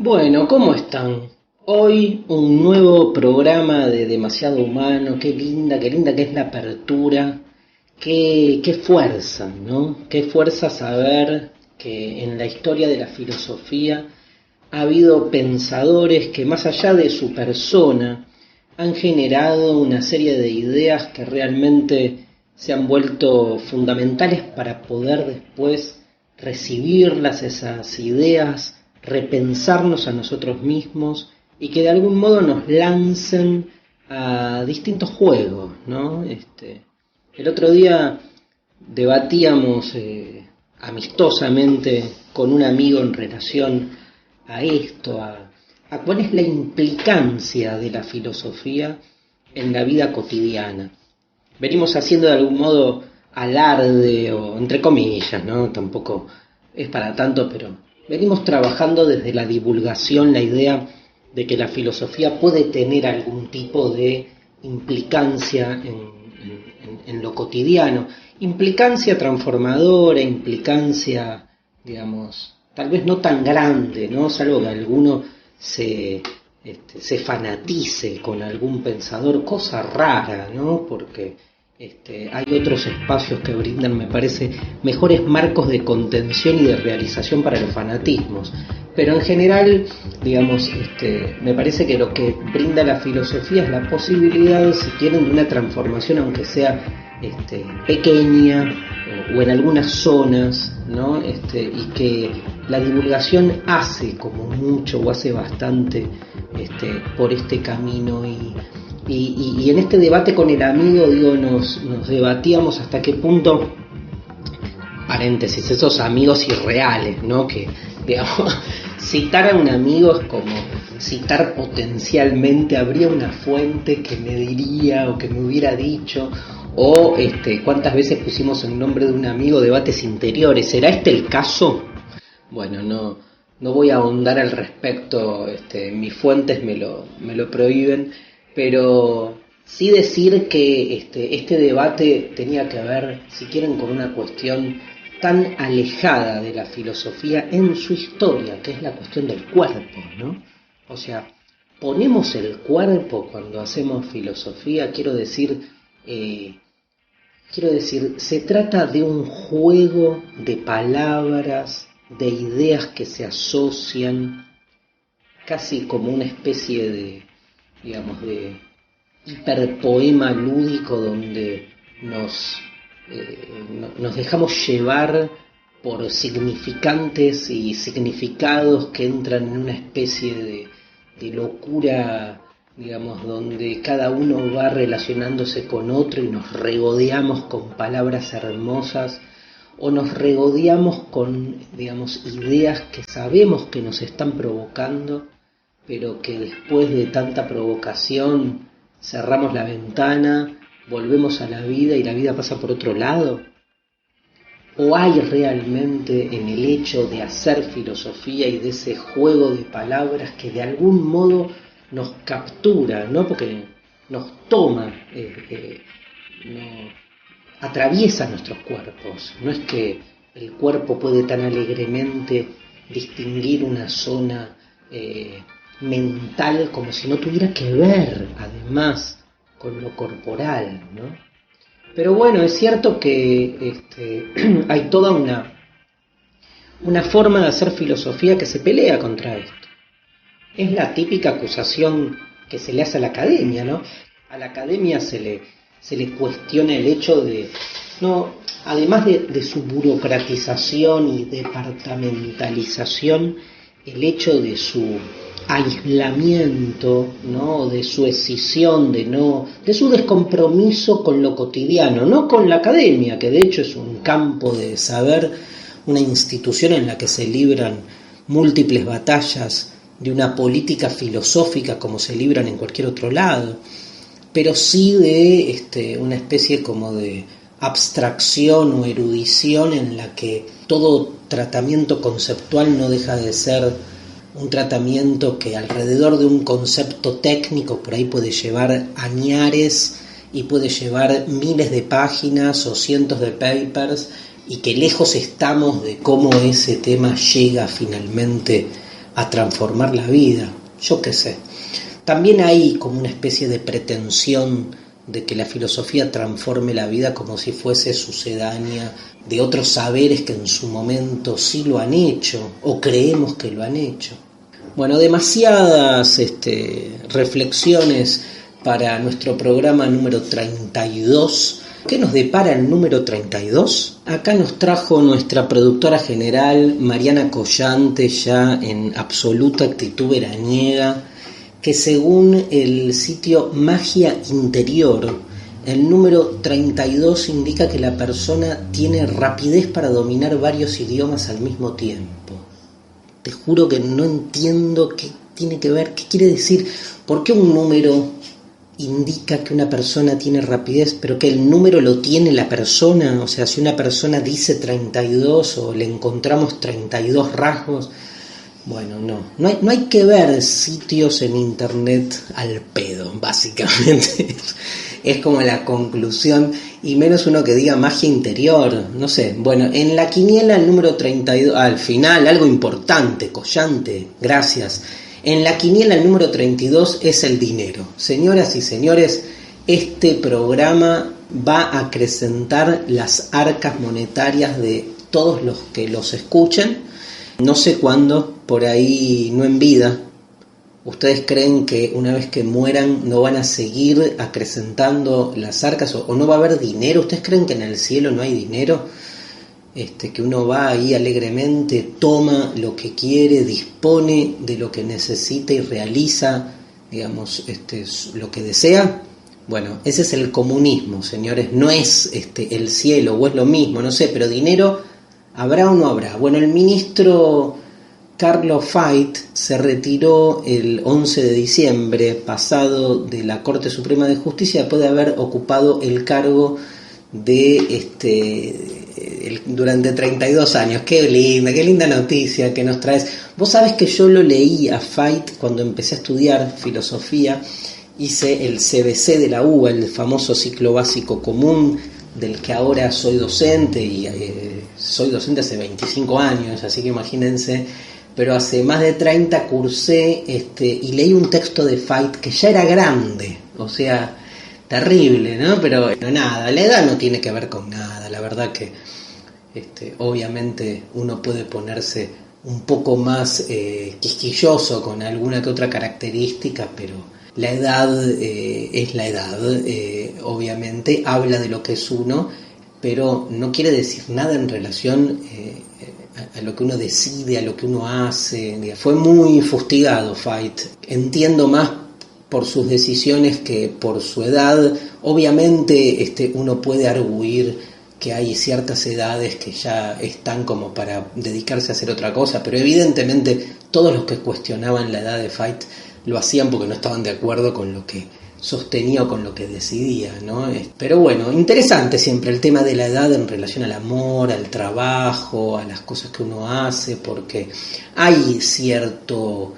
Bueno, ¿cómo están? Hoy un nuevo programa de Demasiado Humano. Qué linda que es la apertura. Qué fuerza, ¿no? Qué fuerza saber que en la historia de la filosofía ha habido pensadores que más allá de su persona han generado una serie de ideas que realmente se han vuelto fundamentales para poder después recibirlas, esas ideas, repensarnos a nosotros mismos y que de algún modo nos lancen a distintos juegos, ¿no? El otro día debatíamos amistosamente con un amigo en relación a esto, a cuál es la implicancia de la filosofía en la vida cotidiana. Venimos haciendo de algún modo alarde, o entre comillas, ¿no? Tampoco es para tanto, pero venimos trabajando desde la divulgación la idea de que la filosofía puede tener algún tipo de implicancia en lo cotidiano, implicancia transformadora, implicancia, digamos, tal vez no tan grande, ¿no? Salvo que alguno se fanatice con algún pensador, cosa rara, ¿no? Porque hay otros espacios que brindan, me parece, mejores marcos de contención y de realización para los fanatismos. Pero en general, digamos, me parece que lo que brinda la filosofía es la posibilidad, si quieren, de una transformación, aunque sea pequeña o en algunas zonas, ¿no? Y que la divulgación hace como mucho o hace bastante por este camino y en este debate con el amigo, digo, nos debatíamos hasta qué punto, paréntesis, esos amigos irreales, ¿no? Que, digamos, citar a un amigo es como citar potencialmente, habría una fuente que me diría o que me hubiera dicho, o cuántas veces pusimos el nombre de un amigo, debates interiores. ¿Será este el caso? Bueno, no voy a ahondar al respecto, mis fuentes me lo prohíben, pero sí decir que este debate tenía que ver, si quieren, con una cuestión tan alejada de la filosofía en su historia, que es la cuestión del cuerpo, ¿no? O sea, ponemos el cuerpo cuando hacemos filosofía, quiero decir, se trata de un juego de palabras, de ideas que se asocian, casi como una especie de, digamos, de hiperpoema lúdico donde nos dejamos llevar por significantes y significados que entran en una especie de locura, digamos, donde cada uno va relacionándose con otro y nos regodeamos con palabras hermosas o nos regodeamos con, digamos, ideas que sabemos que nos están provocando, pero que después de tanta provocación cerramos la ventana, volvemos a la vida y la vida pasa por otro lado. ¿O hay realmente en el hecho de hacer filosofía y de ese juego de palabras que de algún modo nos captura, ¿no? Porque nos toma, atraviesa nuestros cuerpos? No es que el cuerpo puede tan alegremente distinguir una zona mental como si no tuviera que ver, además, con lo corporal, ¿no? Pero bueno, es cierto que hay toda una forma de hacer filosofía que se pelea contra esto. Es la típica acusación que se le hace a la academia, ¿no? A la academia se le cuestiona el hecho de, no, además de su burocratización y departamentalización, el hecho de su aislamiento, ¿no? De su escisión, de su descompromiso con lo cotidiano, no con la academia, que de hecho es un campo de saber, una institución en la que se libran múltiples batallas de una política filosófica como se libran en cualquier otro lado, pero sí de una especie como de abstracción o erudición en la que todo tratamiento conceptual no deja de ser un tratamiento que alrededor de un concepto técnico por ahí puede llevar añares y puede llevar miles de páginas o cientos de papers, y que lejos estamos de cómo ese tema llega finalmente a transformar la vida, yo qué sé. También hay como una especie de pretensión de que la filosofía transforme la vida como si fuese sucedánea de otros saberes que en su momento sí lo han hecho o creemos que lo han hecho. Bueno, demasiadas reflexiones para nuestro programa número 32. ¿Qué nos depara el número 32? Acá nos trajo nuestra productora general, Mariana Collante, ya en absoluta actitud veraniega, que según el sitio Magia Interior, el número 32 indica que la persona tiene rapidez para dominar varios idiomas al mismo tiempo. Te juro que no entiendo qué tiene que ver, qué quiere decir, por qué un número indica que una persona tiene rapidez, pero que el número lo tiene la persona. O sea, si una persona dice 32 o le encontramos 32 rasgos, bueno, no hay que ver sitios en internet al pedo, básicamente. Es como la conclusión, y menos uno que diga magia interior, no sé. Bueno, en la quiniela el número 32, al final, algo importante, Collante, gracias. En la quiniela el número 32 es el dinero. Señoras y señores, este programa va a acrecentar las arcas monetarias de todos los que los escuchen. No sé cuándo, por ahí no en vida. ¿Ustedes creen que una vez que mueran no van a seguir acrecentando las arcas o no va a haber dinero? ¿Ustedes creen que en el cielo no hay dinero? Que uno va ahí alegremente, toma lo que quiere, dispone de lo que necesita y realiza, digamos, lo que desea. Bueno, ese es el comunismo, señores, no es el cielo, o es lo mismo, no sé, pero dinero ¿habrá o no habrá? Bueno, el ministro Carlos Fait se retiró el 11 de diciembre pasado de la Corte Suprema de Justicia después de haber ocupado el cargo de durante 32 años. Qué linda noticia que nos traes. Vos sabés que yo lo leí a Fait cuando empecé a estudiar filosofía, hice el CBC de la UBA, el famoso ciclo básico común, del que ahora soy docente, y soy docente hace 25 años, así que imagínense, pero hace más de 30 cursé y leí un texto de Fait que ya era grande, o sea, terrible, ¿no? Pero nada, la edad no tiene que ver con nada, la verdad que obviamente uno puede ponerse un poco más quisquilloso con alguna que otra característica, pero la edad es la edad, obviamente habla de lo que es uno, pero no quiere decir nada en relación a lo que uno decide, a lo que uno hace. Fue muy fustigado Fait, entiendo más por sus decisiones que por su edad. Obviamente uno puede arguir que hay ciertas edades que ya están como para dedicarse a hacer otra cosa, pero evidentemente todos los que cuestionaban la edad de Fait lo hacían porque no estaban de acuerdo con lo que sostenía o con lo que decidía, ¿no? Pero bueno, interesante siempre el tema de la edad en relación al amor, al trabajo, a las cosas que uno hace, porque hay cierto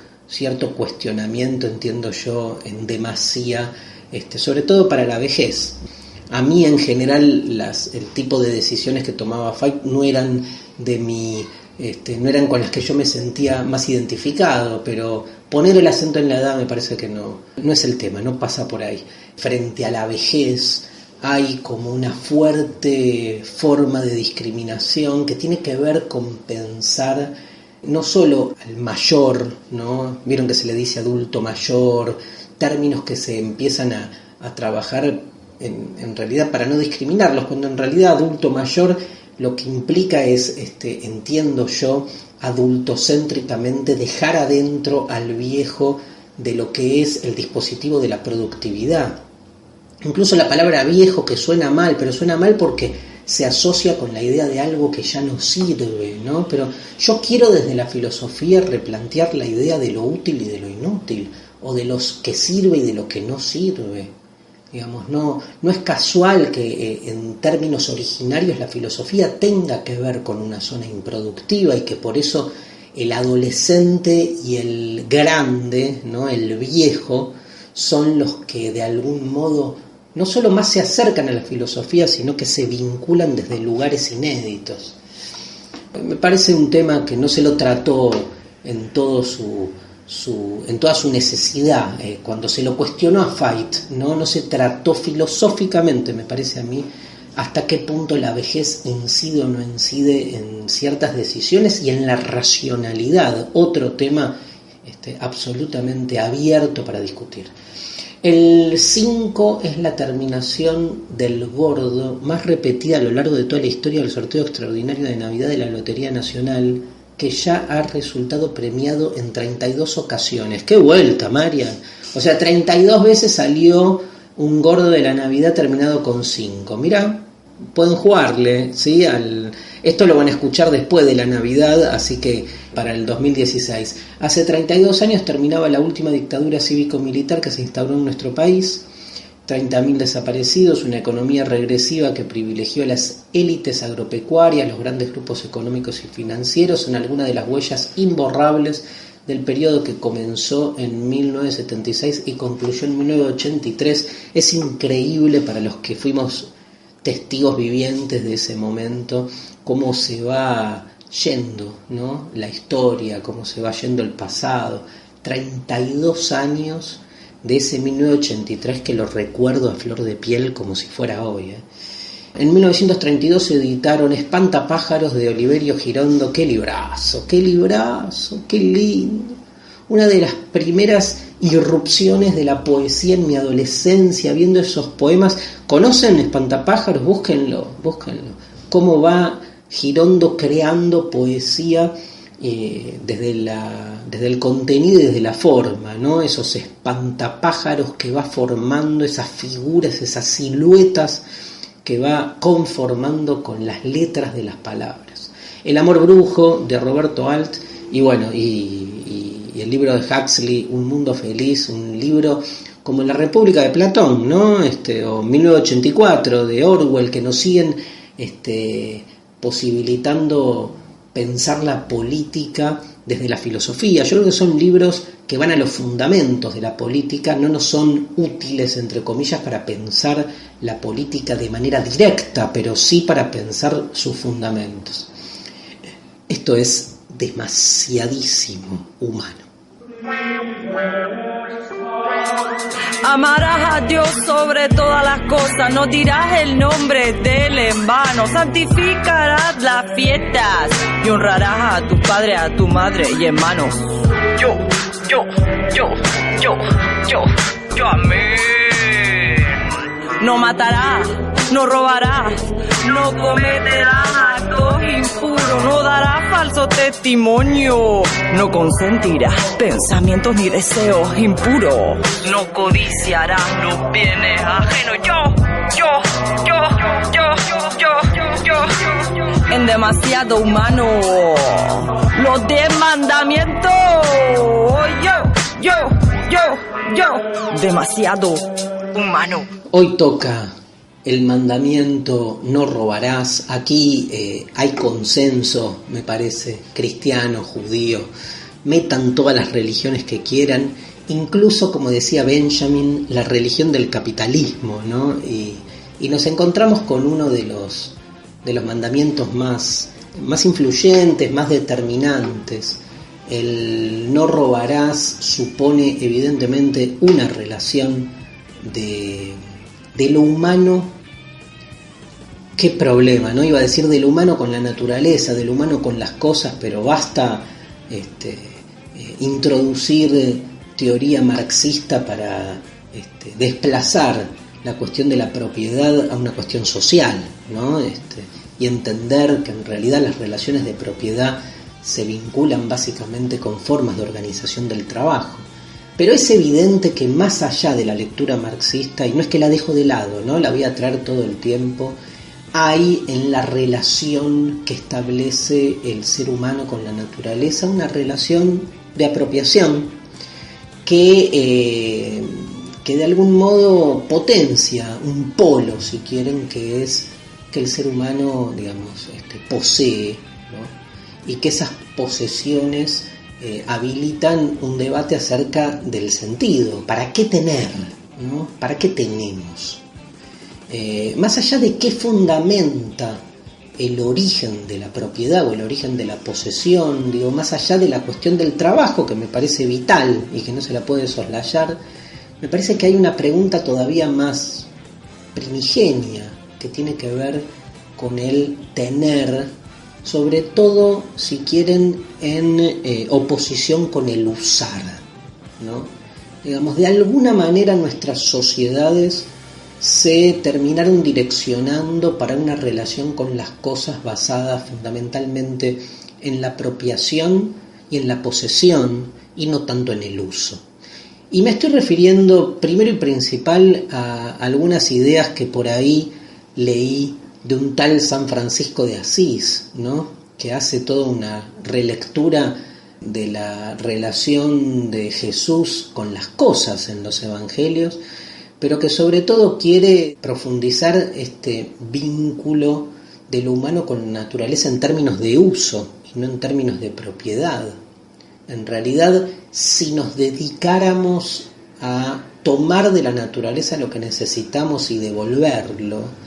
cuestionamiento, entiendo yo, en demasía, sobre todo para la vejez. A mí en general el tipo de decisiones que tomaba Fait no eran de mi no eran con las que yo me sentía más identificado, pero poner el acento en la edad me parece que no es el tema, no pasa por ahí. Frente a la vejez hay como una fuerte forma de discriminación que tiene que ver con pensar no solo al mayor, ¿no? Vieron que se le dice adulto mayor, términos que se empiezan a trabajar en realidad para no discriminarlos, cuando en realidad adulto mayor lo que implica es, entiendo yo, adultocéntricamente dejar adentro al viejo de lo que es el dispositivo de la productividad. Incluso la palabra viejo, que suena mal, pero suena mal porque se asocia con la idea de algo que ya no sirve, ¿no? Pero yo quiero desde la filosofía replantear la idea de lo útil y de lo inútil, o de los que sirve y de lo que no sirve. Digamos, no es casual que en términos originarios la filosofía tenga que ver con una zona improductiva y que por eso el adolescente y el grande, ¿no? El viejo, son los que de algún modo no solo más se acercan a la filosofía, sino que se vinculan desde lugares inéditos. Me parece un tema que no se lo trató en toda su necesidad. Cuando se lo cuestionó a Fait, no se trató filosóficamente, me parece a mí, hasta qué punto la vejez incide o no incide en ciertas decisiones y en la racionalidad, otro tema absolutamente abierto para discutir. El 5 es la terminación del gordo más repetida a lo largo de toda la historia del sorteo extraordinario de Navidad de la Lotería Nacional, que ya ha resultado premiado en 32 ocasiones. ¡Qué vuelta, Marian! O sea, 32 veces salió un gordo de la Navidad terminado con 5. Mirá, pueden jugarle, ¿sí? Esto lo van a escuchar después de la Navidad, así que para el 2016. Hace 32 años terminaba la última dictadura cívico-militar que se instauró en nuestro país. 30.000 desaparecidos, una economía regresiva que privilegió a las élites agropecuarias, los grandes grupos económicos y financieros, son algunas de las huellas imborrables del periodo que comenzó en 1976 y concluyó en 1983. Es increíble para los que fuimos testigos vivientes de ese momento, cómo se va yendo, ¿no?, la historia, cómo se va yendo el pasado. 32 años de ese 1983 que lo recuerdo a flor de piel como si fuera hoy. En 1932 se editaron Espantapájaros de Oliverio Girondo. ¡Qué librazo! ¡Qué librazo! ¡Qué lindo! Una de las primeras irrupciones de la poesía en mi adolescencia, viendo esos poemas. ¿Conocen Espantapájaros? Búsquenlo. Cómo va Girondo creando poesía desde el contenido y desde la forma, ¿no? Esos espantapájaros que va formando, esas figuras, esas siluetas que va conformando con las letras de las palabras. El amor brujo de Roberto Alt, y bueno, y el libro de Huxley, Un mundo feliz, un libro como La República de Platón, ¿no? O 1984 de Orwell, que nos siguen posibilitando pensar la política desde la filosofía. Yo creo que son libros que van a los fundamentos de la política, no nos son útiles, entre comillas, para pensar la política de manera directa, pero sí para pensar sus fundamentos. Esto es demasiadísimo humano. Amarás a Dios sobre todas las cosas, no dirás el nombre de él en vano, santificarás las fiestas y honrarás a tu padre, a tu madre y hermanos. Yo, amén. No matarás, no robarás, no cometerás actos impuros, no darás falso testimonio, no consentirás pensamientos ni deseos impuros, no codiciarás los bienes ajenos. En demasiado humano, los 10 mandamientos. Yo, demasiado humano. Hoy toca el mandamiento no robarás. Aquí hay consenso, me parece, cristiano, judío. Metan todas las religiones que quieran, incluso, como decía Benjamin, la religión del capitalismo, ¿no? Y nos encontramos con uno de los mandamientos más influyentes, más determinantes. El no robarás supone evidentemente una relación de lo humano. Qué problema, ¿no? Iba a decir de lo humano con la naturaleza, de lo humano con las cosas, pero basta introducir teoría marxista para desplazar la cuestión de la propiedad a una cuestión social, ¿no? Y entender que en realidad las relaciones de propiedad se vinculan básicamente con formas de organización del trabajo. Pero es evidente que más allá de la lectura marxista, y no es que la dejo de lado, ¿no?, la voy a traer todo el tiempo, hay en la relación que establece el ser humano con la naturaleza una relación de apropiación que de algún modo potencia un polo, si quieren, que es que el ser humano, digamos, posee, ¿no?, y que esas posesiones habilitan un debate acerca del sentido. ¿Para qué tener?, ¿no? ¿Para qué tenemos? Más allá de qué fundamenta el origen de la propiedad o el origen de la posesión, digo, más allá de la cuestión del trabajo, que me parece vital y que no se la puede soslayar, me parece que hay una pregunta todavía más primigenia que tiene que ver con el tener, sobre todo, si quieren, en oposición con el usar, ¿no? Digamos, de alguna manera nuestras sociedades se terminaron direccionando para una relación con las cosas basada fundamentalmente en la apropiación y en la posesión, y no tanto en el uso. Y me estoy refiriendo primero y principal a algunas ideas que por ahí leí de un tal San Francisco de Asís, ¿no? Que hace toda una relectura de la relación de Jesús con las cosas en los evangelios, pero que sobre todo quiere profundizar este vínculo de lo humano con la naturaleza en términos de uso y no en términos de propiedad. En realidad, si nos dedicáramos a tomar de la naturaleza lo que necesitamos y devolverlo,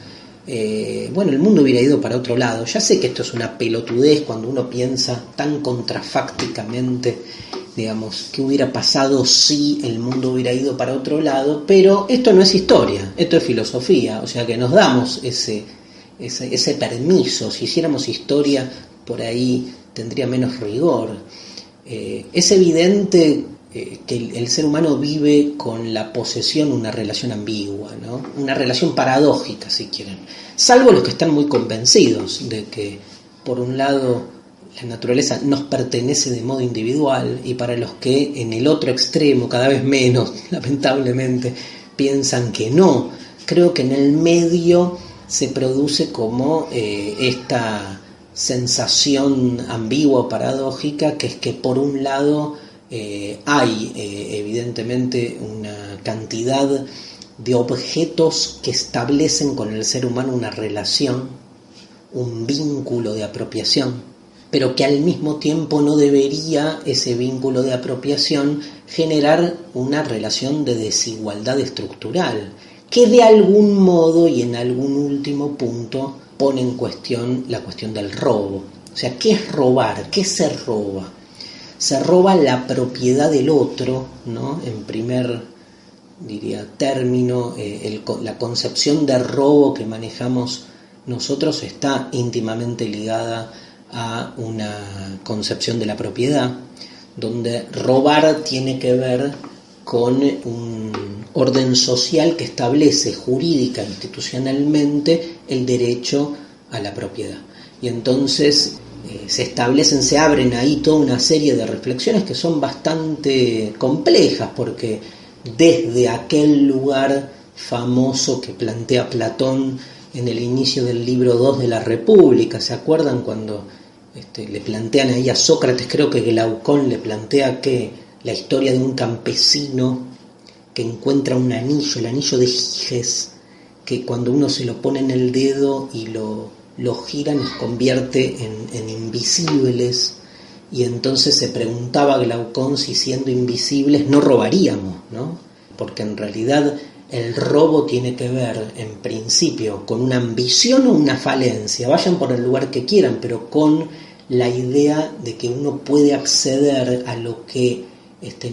bueno, el mundo hubiera ido para otro lado. Ya sé que esto es una pelotudez cuando uno piensa tan contrafácticamente, digamos, qué hubiera pasado si el mundo hubiera ido para otro lado, pero esto no es historia, esto es filosofía, o sea que nos damos ese permiso. Si hiciéramos historia, por ahí tendría menos rigor. Es evidente que el ser humano vive con la posesión una relación ambigua, ¿no? Una relación paradójica, si quieren, salvo los que están muy convencidos de que, por un lado, la naturaleza nos pertenece de modo individual, y para los que en el otro extremo, cada vez menos, lamentablemente, piensan que no. Creo que en el medio se produce como esta sensación ambigua o paradójica, que es que por un lado hay evidentemente una cantidad de objetos que establecen con el ser humano una relación, un vínculo de apropiación, pero que al mismo tiempo no debería ese vínculo de apropiación generar una relación de desigualdad estructural, que de algún modo y en algún último punto pone en cuestión la cuestión del robo. O sea, ¿qué es robar? ¿Qué se roba? Se roba la propiedad del otro, ¿no? En primer, diría, término, la concepción de robo que manejamos nosotros está íntimamente ligada a una concepción de la propiedad, donde robar tiene que ver con un orden social que establece jurídica e institucionalmente el derecho a la propiedad. Y entonces se abren ahí toda una serie de reflexiones que son bastante complejas, porque desde aquel lugar famoso que plantea Platón en el inicio del libro 2 de la República, ¿se acuerdan cuando le plantean ahí a Sócrates? Creo que Glaucón le plantea que la historia de un campesino que encuentra un anillo, el anillo de Giges, que cuando uno se lo pone en el dedo y lo gira nos convierte en invisibles, y entonces se preguntaba Glaucón si siendo invisibles no robaríamos, ¿no? Porque en realidad el robo tiene que ver en principio con una ambición o una falencia, vayan por el lugar que quieran, pero con la idea de que uno puede acceder a lo que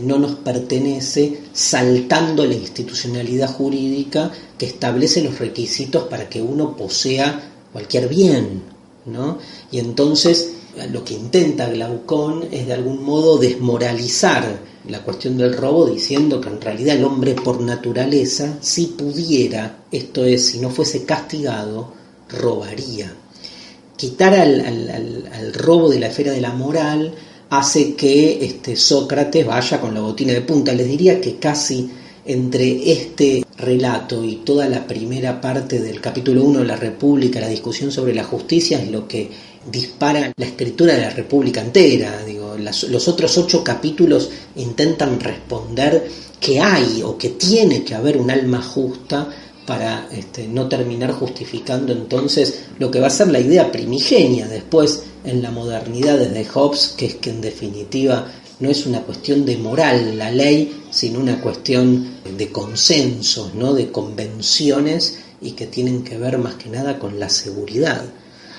no nos pertenece, saltando la institucionalidad jurídica que establece los requisitos para que uno posea cualquier bien, ¿no? Y entonces lo que intenta Glaucón es de algún modo desmoralizar la cuestión del robo, diciendo que en realidad el hombre por naturaleza, si pudiera, esto es, si no fuese castigado, robaría. Quitar al robo de la esfera de la moral hace que Sócrates vaya con la botina de punta. Les diría que casi entre este relato y toda la primera parte del capítulo 1 de la República, la discusión sobre la justicia, es lo que dispara la escritura de la República entera. Digo, los otros 8 capítulos intentan responder que hay o que tiene que haber un alma justa para no terminar justificando entonces lo que va a ser la idea primigenia después en la modernidad desde Hobbes, que es que en definitiva no es una cuestión de moral la ley, sino una cuestión de consensos, ¿no? De convenciones, y que tienen que ver más que nada con la seguridad.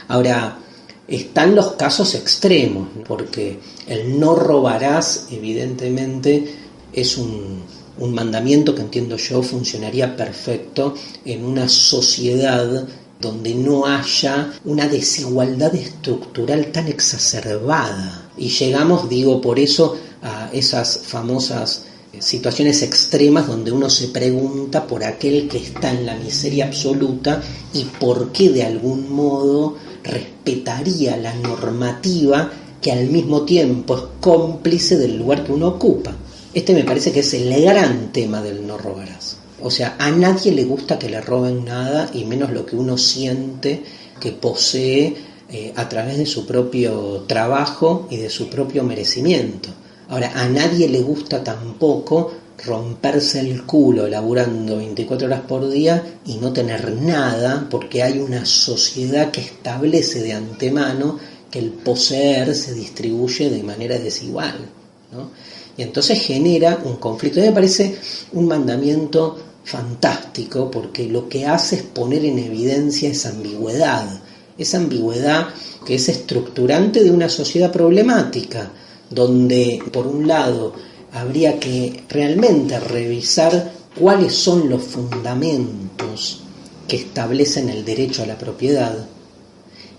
Ahora, están los casos extremos, porque el no robarás, evidentemente, es un mandamiento que entiendo yo funcionaría perfecto en una sociedad donde no haya una desigualdad estructural tan exacerbada. Y llegamos, digo, por eso a esas famosas situaciones extremas donde uno se pregunta por aquel que está en la miseria absoluta y por qué de algún modo respetaría la normativa que al mismo tiempo es cómplice del lugar que uno ocupa. Este me parece que es el gran tema del no robarás. O sea, a nadie le gusta que le roben nada, y menos lo que uno siente que posee a través de su propio trabajo y de su propio merecimiento. Ahora, a nadie le gusta tampoco romperse el culo laburando 24 horas por día y no tener nada, porque hay una sociedad que establece de antemano que el poseer se distribuye de manera desigual, ¿no? Y entonces genera un conflicto. A mí me parece un mandamiento fantástico, porque lo que hace es poner en evidencia esa ambigüedad que es estructurante de una sociedad problemática, donde por un lado habría que realmente revisar cuáles son los fundamentos que establecen el derecho a la propiedad,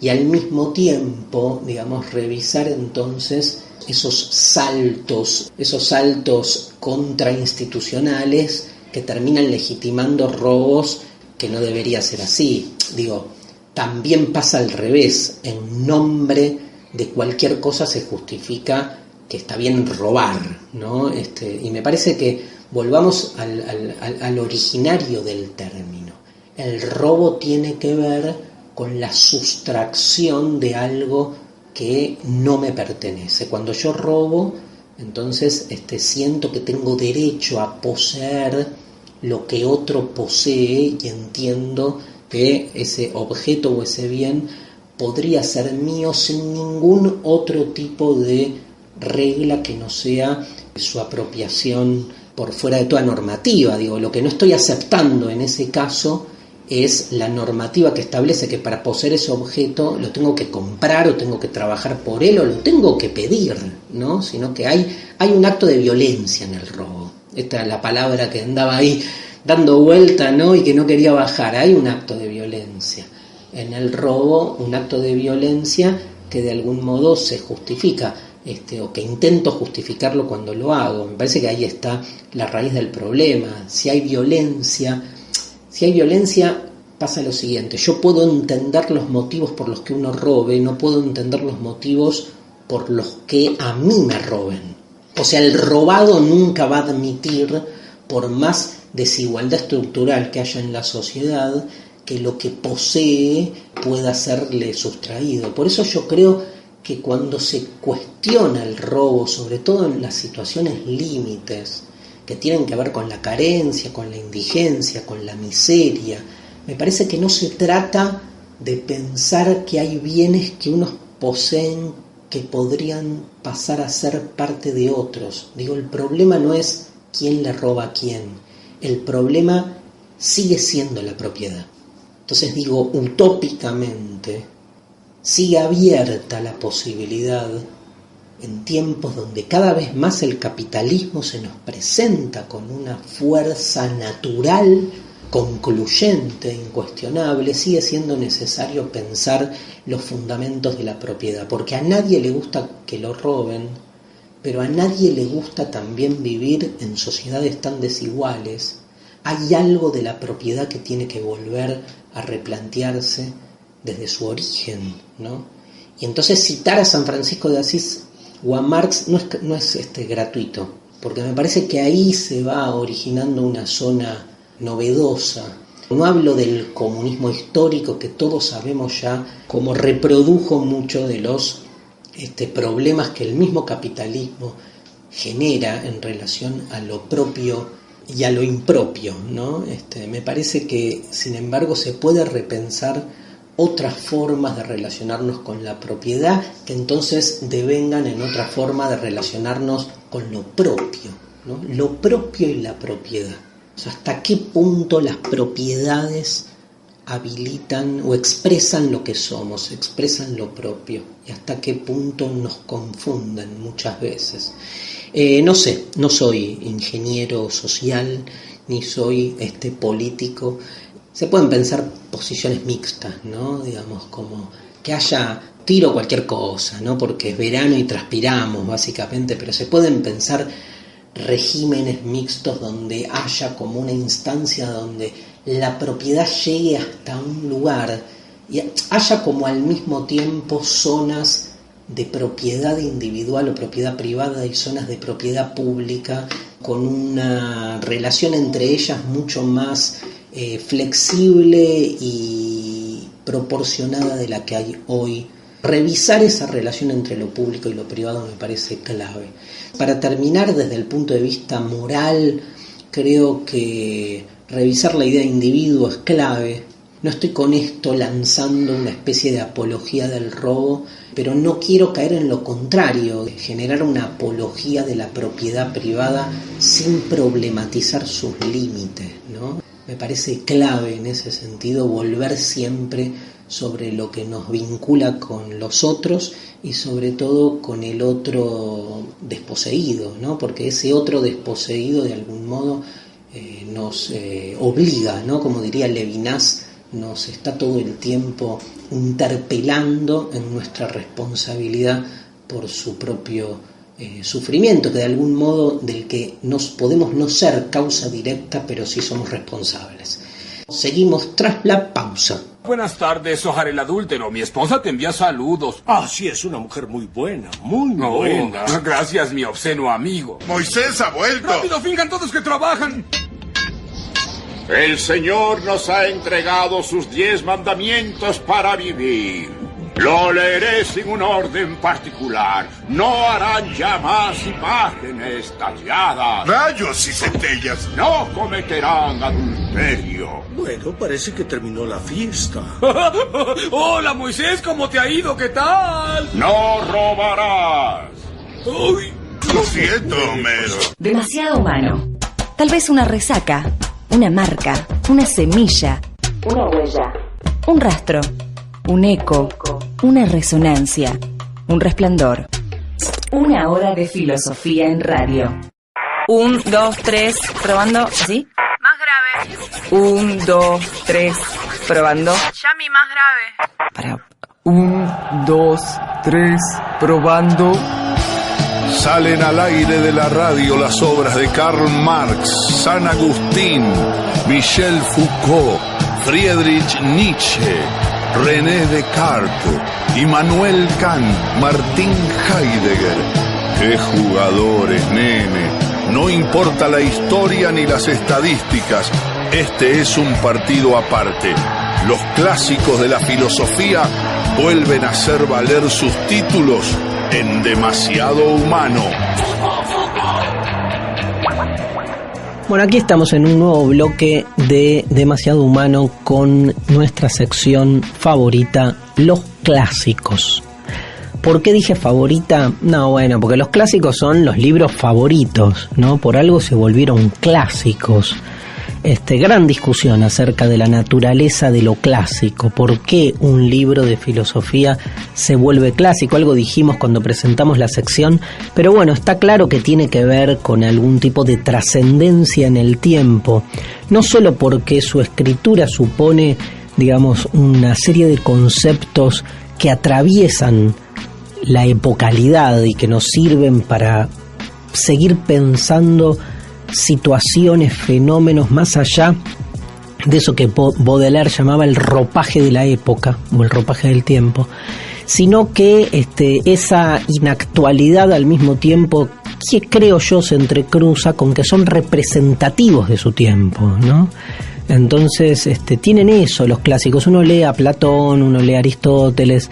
y al mismo tiempo, digamos, revisar entonces esos saltos contrainstitucionales que terminan legitimando robos que no debería ser así. Digo, también pasa al revés. En nombre de cualquier cosa se justifica que está bien robar, ¿no? Y me parece que volvamos al originario del término. El robo tiene que ver con la sustracción de algo que no me pertenece. Cuando yo robo, entonces siento que tengo derecho a poseer lo que otro posee, y entiendo que ese objeto o ese bien podría ser mío sin ningún otro tipo de regla que no sea su apropiación por fuera de toda normativa. Digo, lo que no estoy aceptando en ese caso es la normativa que establece que para poseer ese objeto lo tengo que comprar, o tengo que trabajar por él, o lo tengo que pedir, ¿no? Sino que hay un acto de violencia en el robo. Esta es la palabra que andaba ahí dando vuelta, ¿no? Y que no quería bajar. Hay un acto de violencia en el robo, un acto de violencia que de algún modo se justifica, o que intento justificarlo cuando lo hago. Me parece que ahí está la raíz del problema. Si hay violencia, pasa lo siguiente: yo puedo entender los motivos por los que uno robe, no puedo entender los motivos por los que a mí me roben. O sea, el robado nunca va a admitir, por más desigualdad estructural que haya en la sociedad, que lo que posee pueda serle sustraído. Por eso yo creo que cuando se cuestiona el robo, sobre todo en las situaciones límites, que tienen que ver con la carencia, con la indigencia, con la miseria, me parece que no se trata de pensar que hay bienes que unos poseen que podrían pasar a ser parte de otros. Digo, el problema no es quién le roba a quién, el problema sigue siendo la propiedad. Entonces digo, utópicamente, sigue abierta la posibilidad, en tiempos donde cada vez más el capitalismo se nos presenta con una fuerza natural, concluyente, incuestionable, sigue siendo necesario pensar los fundamentos de la propiedad, porque a nadie le gusta que lo roben, pero a nadie le gusta también vivir en sociedades tan desiguales. Hay algo de la propiedad que tiene que volver a replantearse desde su origen, ¿no? Y entonces citar a San Francisco de Asís o a Marx no es gratuito, porque me parece que ahí se va originando una zona novedosa. No hablo del comunismo histórico, que todos sabemos ya cómo reprodujo mucho de los problemas que el mismo capitalismo genera en relación a lo propio y a lo impropio, ¿no? Me parece que, sin embargo, se puede repensar otras formas de relacionarnos con la propiedad, que entonces devengan en otra forma de relacionarnos con lo propio, ¿no? Lo propio y la propiedad. O sea, hasta qué punto las propiedades habilitan o expresan lo que somos, expresan lo propio, y hasta qué punto nos confunden muchas veces. No sé, no soy ingeniero social, ni soy político. Se pueden pensar posiciones mixtas, ¿no? Digamos, como que haya tiro cualquier cosa, ¿no? Porque es verano y transpiramos, básicamente, pero se pueden pensar regímenes mixtos donde haya como una instancia donde la propiedad llegue hasta un lugar y haya como al mismo tiempo zonas de propiedad individual o propiedad privada y zonas de propiedad pública, con una relación entre ellas mucho más flexible y proporcionada de la que hay hoy. Revisar esa relación entre lo público y lo privado me parece clave. Para terminar, desde el punto de vista moral, creo que revisar la idea de individuo es clave. No estoy con esto lanzando una especie de apología del robo, pero no quiero caer en lo contrario, generar una apología de la propiedad privada sin problematizar sus límites, ¿no? Me parece clave en ese sentido volver siempre sobre lo que nos vincula con los otros y sobre todo con el otro desposeído, ¿no? Porque ese otro desposeído de algún modo nos obliga, ¿no? Como diría Levinas, nos está todo el tiempo interpelando en nuestra responsabilidad por su propio sufrimiento, que de algún modo del que nos podemos no ser causa directa, pero sí somos responsables. Seguimos tras la pausa. Buenas tardes, Ojar el adúltero. Mi esposa te envía saludos. Ah, sí, es una mujer muy buena, muy buena. Gracias, mi obsceno amigo. Moisés ha vuelto. ¡Rápido, finjan todos que trabajan! El Señor nos ha entregado sus 10 mandamientos para vivir. Lo leeré sin un orden particular. No harán ya más imágenes talladas. Rayos y centellas. No cometerán adulterio. Bueno, parece que terminó la fiesta. Hola, Moisés, ¿cómo te ha ido? ¿Qué tal? No robarás. Uy. Lo siento, Homero. Demasiado humano. Tal vez una resaca, una marca, una semilla, una huella, un rastro, un eco, una resonancia, un resplandor. Una hora de filosofía en radio. 1, 2, 3, probando, ¿sí? Más grave. 1, 2, 3, probando. Yami, más grave. Para. 1, 2, 3, probando. Salen al aire de la radio las obras de Karl Marx, San Agustín, Michel Foucault, Friedrich Nietzsche, René Descartes, Immanuel Kant, Martin Heidegger. ¡Qué jugadores, nene! No importa la historia ni las estadísticas, este es un partido aparte. Los clásicos de la filosofía vuelven a hacer valer sus títulos en Demasiado Humano. Bueno, aquí estamos en un nuevo bloque de Demasiado Humano con nuestra sección favorita, los clásicos. ¿Por qué dije favorita? No, bueno, porque los clásicos son los libros favoritos, ¿no? Por algo se volvieron clásicos. Gran discusión acerca de la naturaleza de lo clásico. ¿Por qué un libro de filosofía se vuelve clásico? Algo dijimos cuando presentamos la sección, pero bueno, está claro que tiene que ver con algún tipo de trascendencia en el tiempo. No solo porque su escritura supone, digamos, una serie de conceptos que atraviesan la epocalidad y que nos sirven para seguir pensando situaciones, fenómenos más allá de eso que Baudelaire llamaba el ropaje de la época o el ropaje del tiempo, sino que esa inactualidad al mismo tiempo, que creo yo se entrecruza con que son representativos de su tiempo, ¿no? Entonces tienen eso los clásicos. Uno lee a Platón, uno lee a Aristóteles,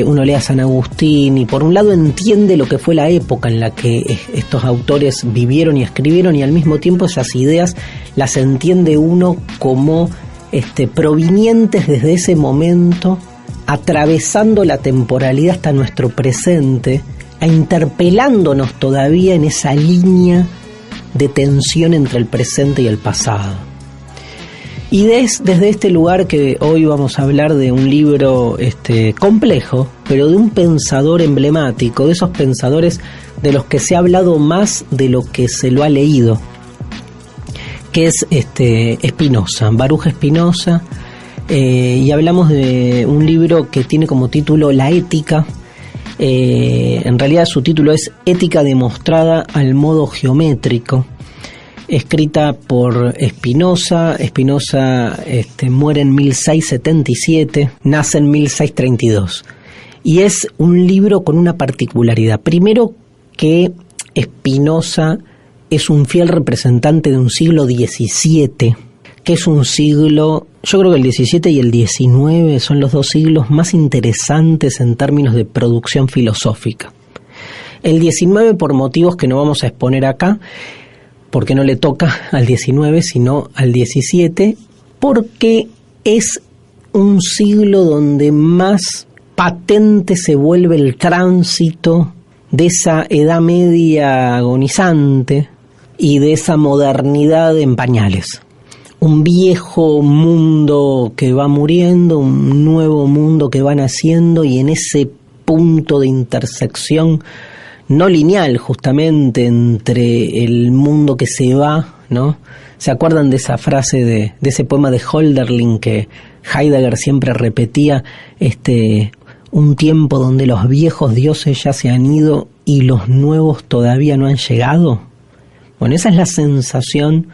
uno lee a San Agustín y por un lado entiende lo que fue la época en la que estos autores vivieron y escribieron, y al mismo tiempo esas ideas las entiende uno como provenientes desde ese momento, atravesando la temporalidad hasta nuestro presente, e interpelándonos todavía en esa línea de tensión entre el presente y el pasado. Y desde este lugar que hoy vamos a hablar de un libro complejo, pero de un pensador emblemático, de esos pensadores de los que se ha hablado más de lo que se lo ha leído, que es Spinoza, Baruch Spinoza, y hablamos de un libro que tiene como título La Ética. En realidad su título es Ética demostrada al modo geométrico, escrita por Spinoza. Spinoza muere en 1677, nace en 1632. Y es un libro con una particularidad. Primero, que Spinoza es un fiel representante de un siglo XVII, que es un siglo, yo creo que el XVII y el XIX son los dos siglos más interesantes en términos de producción filosófica. El XIX por motivos que no vamos a exponer acá, porque no le toca al 19, sino al 17, porque es un siglo donde más patente se vuelve el tránsito de esa edad media agonizante y de esa modernidad en pañales. Un viejo mundo que va muriendo, un nuevo mundo que va naciendo, y en ese punto de intersección no lineal, justamente, entre el mundo que se va, ¿no? ¿Se acuerdan de esa frase de ese poema de Hölderlin que Heidegger siempre repetía? Un tiempo donde los viejos dioses ya se han ido y los nuevos todavía no han llegado. Bueno, esa es la sensación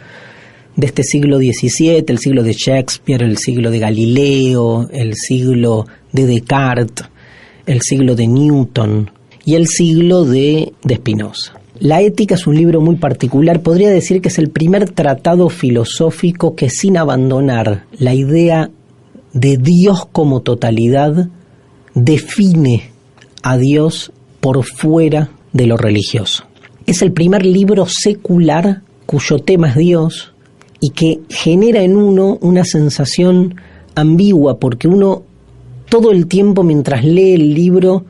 de este siglo XVII, el siglo de Shakespeare, el siglo de Galileo, el siglo de Descartes, el siglo de Newton y el siglo de Spinoza. La Ética es un libro muy particular, podría decir que es el primer tratado filosófico que, sin abandonar la idea de Dios como totalidad, define a Dios por fuera de lo religioso. Es el primer libro secular cuyo tema es Dios y que genera en uno una sensación ambigua, porque uno todo el tiempo mientras lee el libro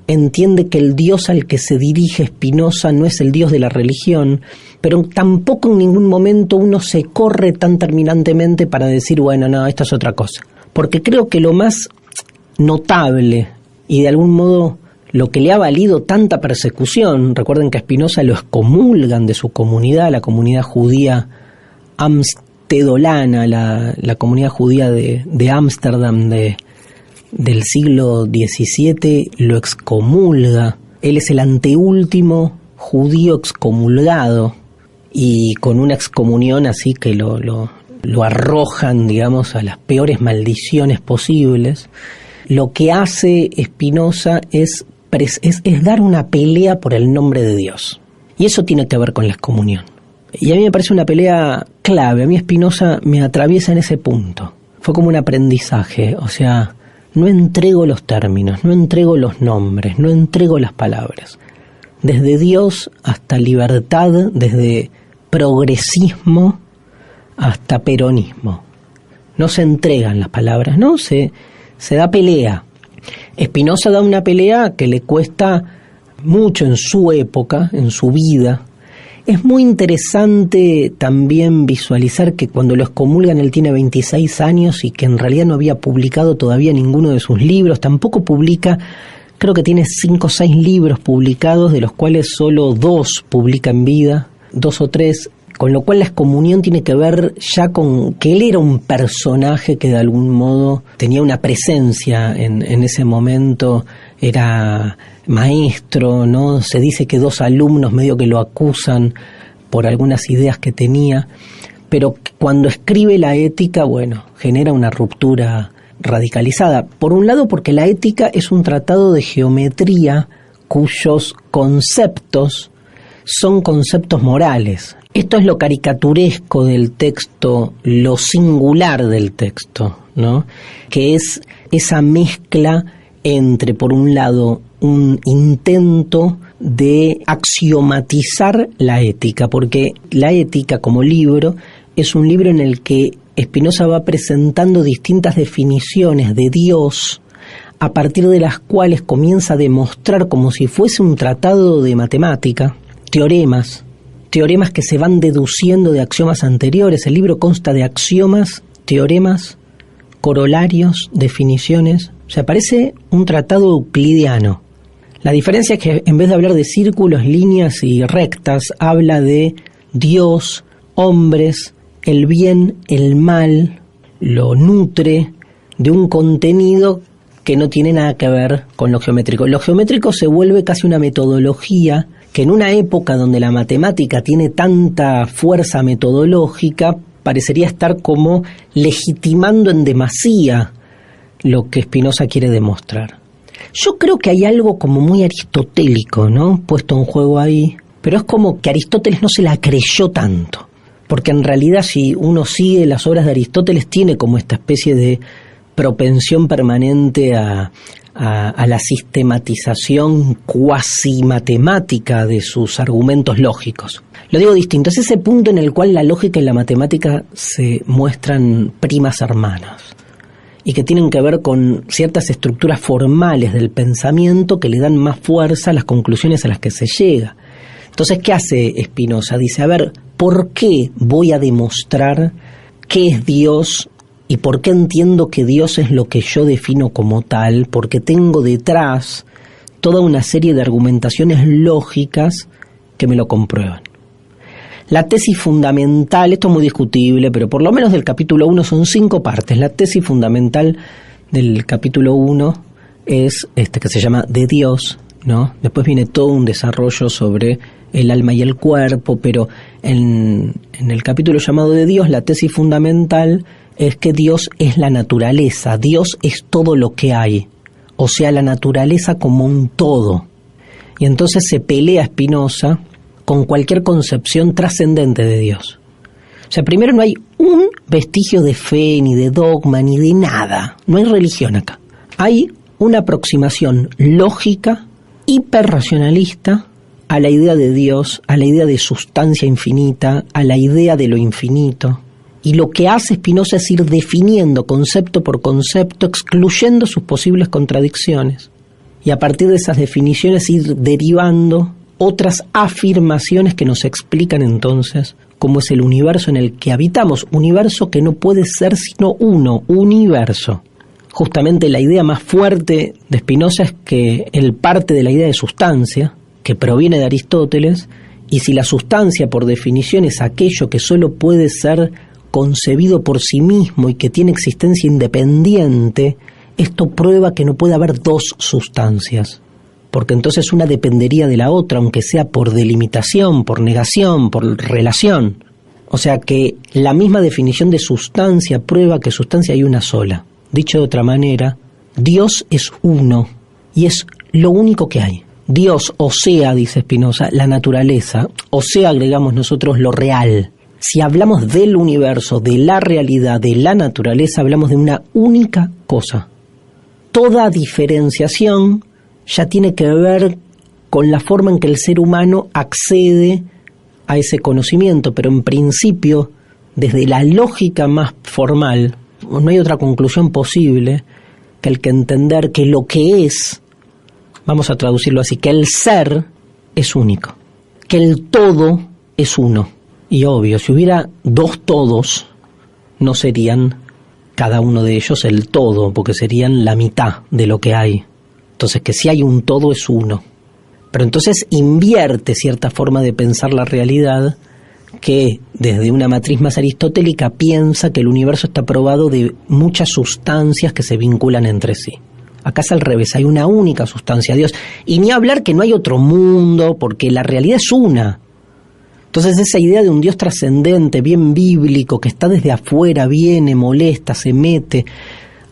entiende que el Dios al que se dirige Spinoza no es el Dios de la religión, pero tampoco en ningún momento uno se corre tan terminantemente para decir, bueno, no, esto es otra cosa. Porque creo que lo más notable y de algún modo lo que le ha valido tanta persecución, recuerden que a Spinoza lo excomulgan de su comunidad, la comunidad judía amsterdolana, la comunidad judía de Ámsterdam del siglo XVII lo excomulga. Él es el anteúltimo judío excomulgado, y con una excomunión así que lo arrojan, digamos, a las peores maldiciones posibles. Lo que hace Spinoza es dar una pelea por el nombre de Dios, y eso tiene que ver con la excomunión. Y a mí me parece una pelea clave. A mí Spinoza me atraviesa en ese punto. Fue como un aprendizaje, o sea, no entrego los términos, no entrego los nombres, no entrego las palabras. Desde Dios hasta libertad, desde progresismo hasta peronismo. No se entregan las palabras, no, se da pelea. Spinoza da una pelea que le cuesta mucho en su época, en su vida. Es muy interesante también visualizar que cuando lo excomulgan él tiene 26 años y que en realidad no había publicado todavía ninguno de sus libros. Tampoco publica, creo que tiene 5 o 6 libros publicados, de los cuales solo 2 publica en vida, 2 o 3, con lo cual la excomunión tiene que ver ya con que él era un personaje que de algún modo tenía una presencia en ese momento, era maestro, ¿no? Se dice que 2 alumnos medio que lo acusan por algunas ideas que tenía, pero cuando escribe la Ética, bueno, genera una ruptura radicalizada. Por un lado, porque la Ética es un tratado de geometría cuyos conceptos son conceptos morales. Esto es lo caricaturesco del texto, lo singular del texto, ¿no? Que es esa mezcla entre, por un lado, un intento de axiomatizar la ética, porque la Ética como libro es un libro en el que Spinoza va presentando distintas definiciones de Dios, a partir de las cuales comienza a demostrar, como si fuese un tratado de matemática, teoremas que se van deduciendo de axiomas anteriores. El libro consta de axiomas teoremas, corolarios, definiciones. O sea, parece un tratado euclidiano. La diferencia es que en vez de hablar de círculos, líneas y rectas, habla de Dios, hombres, el bien, el mal, lo nutre de un contenido que no tiene nada que ver con lo geométrico. Lo geométrico se vuelve casi una metodología que en una época donde la matemática tiene tanta fuerza metodológica, parecería estar como legitimando en demasía lo que Spinoza quiere demostrar. Yo creo que hay algo como muy aristotélico, ¿no?, puesto en juego ahí, pero es como que Aristóteles no se la creyó tanto, porque en realidad si uno sigue las obras de Aristóteles tiene como esta especie de propensión permanente a la sistematización cuasi matemática de sus argumentos lógicos. Lo digo distinto, es ese punto en el cual la lógica y la matemática se muestran primas hermanas y que tienen que ver con ciertas estructuras formales del pensamiento que le dan más fuerza a las conclusiones a las que se llega. Entonces, ¿qué hace Spinoza? Dice, a ver, ¿por qué voy a demostrar qué es Dios y por qué entiendo que Dios es lo que yo defino como tal? Porque tengo detrás toda una serie de argumentaciones lógicas que me lo comprueban. La tesis fundamental, esto es muy discutible, pero por lo menos del capítulo 1 son 5 partes. La tesis fundamental del capítulo 1 es que se llama de Dios, ¿no? Después viene todo un desarrollo sobre el alma y el cuerpo, pero en el capítulo llamado de Dios, la tesis fundamental es que Dios es la naturaleza, Dios es todo lo que hay, o sea, la naturaleza como un todo. Y entonces se pelea Spinoza con cualquier concepción trascendente de Dios. O sea, primero no hay un vestigio de fe, ni de dogma, ni de nada. No hay religión acá. Hay una aproximación lógica, hiperracionalista, a la idea de Dios, a la idea de sustancia infinita, a la idea de lo infinito. Y lo que hace Spinoza es ir definiendo concepto por concepto, excluyendo sus posibles contradicciones. Y a partir de esas definiciones ir derivando otras afirmaciones que nos explican entonces cómo es el universo en el que habitamos, universo que no puede ser sino uno, universo. Justamente la idea más fuerte de Spinoza es que él parte de la idea de sustancia, que proviene de Aristóteles, y si la sustancia por definición es aquello que solo puede ser concebido por sí mismo y que tiene existencia independiente, esto prueba que no puede haber dos sustancias, porque entonces una dependería de la otra, aunque sea por delimitación, por negación, por relación. O sea que la misma definición de sustancia prueba que sustancia hay una sola. Dicho de otra manera, Dios es uno y es lo único que hay. Dios, o sea, dice Spinoza, la naturaleza, o sea, agregamos nosotros, lo real. Si hablamos del universo, de la realidad, de la naturaleza, hablamos de una única cosa. Toda diferenciación ya tiene que ver con la forma en que el ser humano accede a ese conocimiento, pero en principio, desde la lógica más formal, no hay otra conclusión posible que el que entender que lo que es, vamos a traducirlo así, que el ser es único, que el todo es uno. Y obvio, si hubiera dos todos, no serían cada uno de ellos el todo, porque serían la mitad de lo que hay. Entonces, que si hay un todo es uno. Pero entonces invierte cierta forma de pensar la realidad que desde una matriz más aristotélica piensa que el universo está probado de muchas sustancias que se vinculan entre sí. Acá es al revés, hay una única sustancia, Dios. Y ni hablar que no hay otro mundo, porque la realidad es una. Entonces esa idea de un Dios trascendente, bien bíblico, que está desde afuera, viene, molesta, se mete,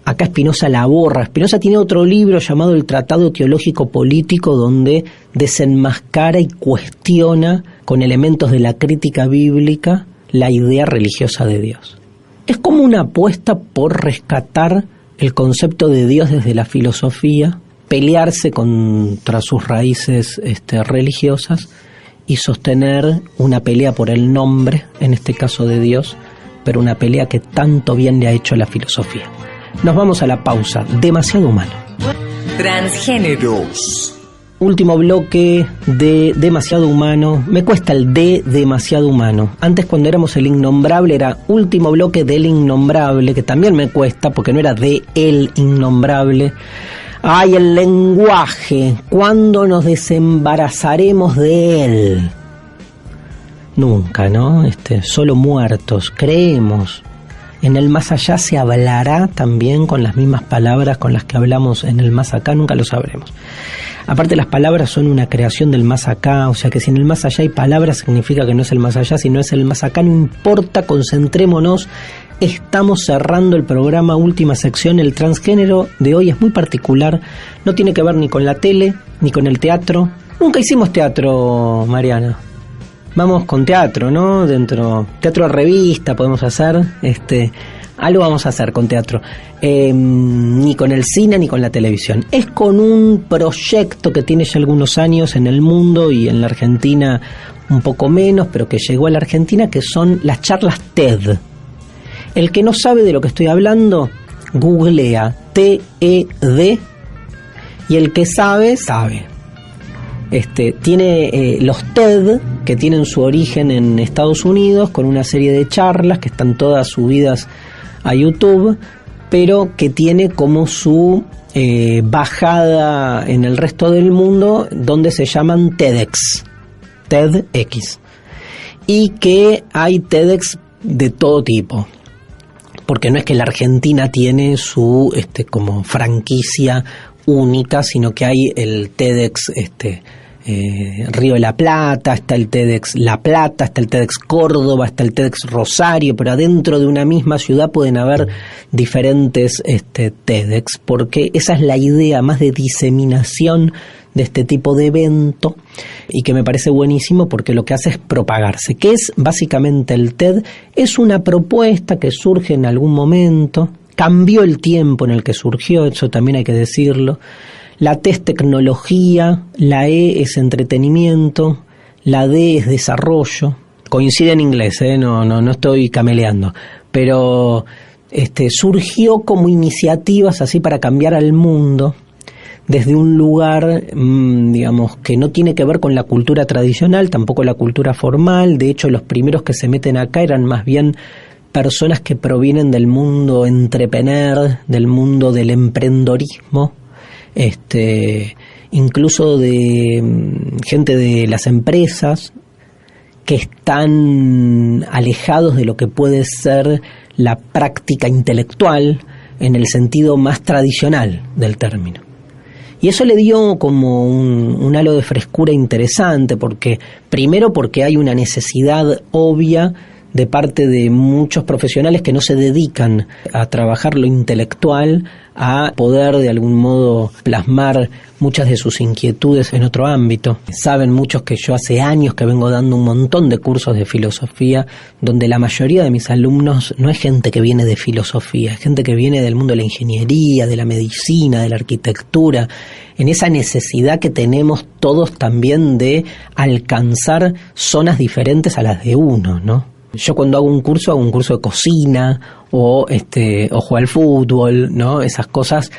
acá Spinoza la borra. Spinoza tiene otro libro llamado El Tratado Teológico Político, donde desenmascara y cuestiona con elementos de la crítica bíblica la idea religiosa de Dios. Es como una apuesta por rescatar el concepto de Dios desde la filosofía, pelearse contra sus raíces religiosas y sostener una pelea por el nombre, en este caso de Dios, pero una pelea que tanto bien le ha hecho a la filosofía. Nos vamos a la pausa. Demasiado humano. Transgéneros. Último bloque de Demasiado Humano. Me cuesta el de Demasiado Humano. Antes, cuando éramos el Innombrable, era último bloque del Innombrable, que también me cuesta porque no era de el Innombrable. Ay, el lenguaje. ¿Cuándo nos desembarazaremos de él? Nunca, ¿no? Solo muertos. Creemos. En el más allá se hablará también con las mismas palabras con las que hablamos en el más acá. Nunca lo sabremos. Aparte, las palabras son una creación del más acá, o sea que si en el más allá hay palabras, significa que no es el más allá, si no es el más acá, no importa, concentrémonos. Estamos cerrando el programa, última sección. El transgénero de hoy es muy particular, no tiene que ver ni con la tele, ni con el teatro. Nunca hicimos teatro, Mariana. Vamos con teatro, ¿no? Teatro de revista podemos hacer, algo vamos a hacer con teatro, ni con el cine ni con la televisión. Es con un proyecto que tiene ya algunos años en el mundo y en la Argentina un poco menos, pero que llegó a la Argentina, que son las charlas TED. El que no sabe de lo que estoy hablando, googlea TED, y el que sabe, sabe. Tiene los TED, que tienen su origen en Estados Unidos, con una serie de charlas que están todas subidas a YouTube, pero que tiene como su bajada en el resto del mundo, donde se llaman TEDx, y que hay TEDx de todo tipo, porque no es que la Argentina tiene su como franquicia única, sino que hay el TEDx Río de la Plata, está el TEDx La Plata, está el TEDx Córdoba, está el TEDx Rosario, pero adentro de una misma ciudad pueden haber diferentes TEDx, porque esa es la idea más de diseminación de este tipo de evento, y que me parece buenísimo porque lo que hace es propagarse. ¿Qué es básicamente el TED? Es una propuesta que surge en algún momento, cambió el tiempo en el que surgió, eso también hay que decirlo. La T es tecnología, la E es entretenimiento, la D es desarrollo. Coincide en inglés, no estoy cameleando, pero surgió como iniciativas así para cambiar al mundo desde un lugar, digamos, que no tiene que ver con la cultura tradicional, tampoco la cultura formal. De hecho, los primeros que se meten acá eran más bien personas que provienen del mundo entrepreneur, del mundo del emprendedorismo, incluso de gente de las empresas que están alejados de lo que puede ser la práctica intelectual en el sentido más tradicional del término. Y eso le dio como un halo de frescura interesante, porque hay una necesidad obvia de parte de muchos profesionales que no se dedican a trabajar lo intelectual, a poder de algún modo plasmar muchas de sus inquietudes en otro ámbito. Saben muchos que yo hace años que vengo dando un montón de cursos de filosofía, donde la mayoría de mis alumnos no es gente que viene de filosofía, es gente que viene del mundo de la ingeniería, de la medicina, de la arquitectura, en esa necesidad que tenemos todos también de alcanzar zonas diferentes a las de uno, ¿no? Yo cuando hago un curso de cocina o juego al fútbol, ¿no? Esas cosas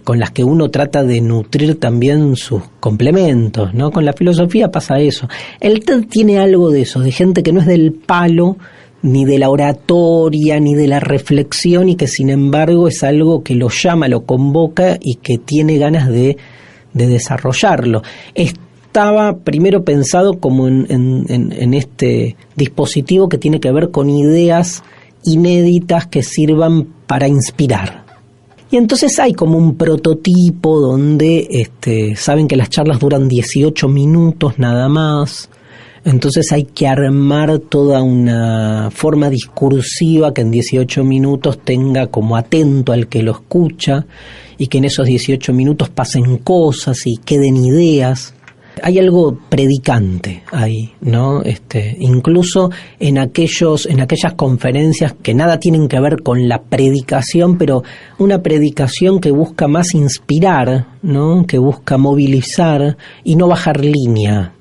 con las que uno trata de nutrir también sus complementos, ¿no? Con la filosofía pasa eso. El TED tiene algo de eso, de gente que no es del palo, ni de la oratoria, ni de la reflexión, y que sin embargo es algo que lo llama, lo convoca y que tiene ganas de desarrollarlo. Estaba primero pensado como en este dispositivo que tiene que ver con ideas inéditas que sirvan para inspirar. Y entonces hay como un prototipo donde saben que las charlas duran 18 minutos nada más. Entonces hay que armar toda una forma discursiva que en 18 minutos tenga como atento al que lo escucha, y que en esos 18 minutos pasen cosas y queden ideas. Hay algo predicante ahí, ¿no? Incluso en aquellas conferencias que nada tienen que ver con la predicación, pero una predicación que busca más inspirar, ¿no? Que busca movilizar y no bajar línea.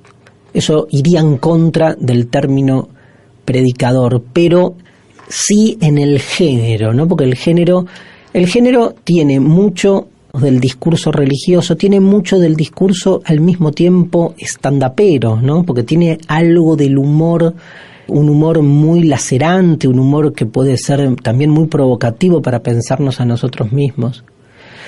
Eso iría en contra del término predicador, pero sí en el género, ¿no? Porque el género tiene mucho del discurso religioso, tiene mucho del discurso al mismo tiempo estandapero, ¿no? Porque tiene algo del humor, un humor muy lacerante, un humor que puede ser también muy provocativo para pensarnos a nosotros mismos.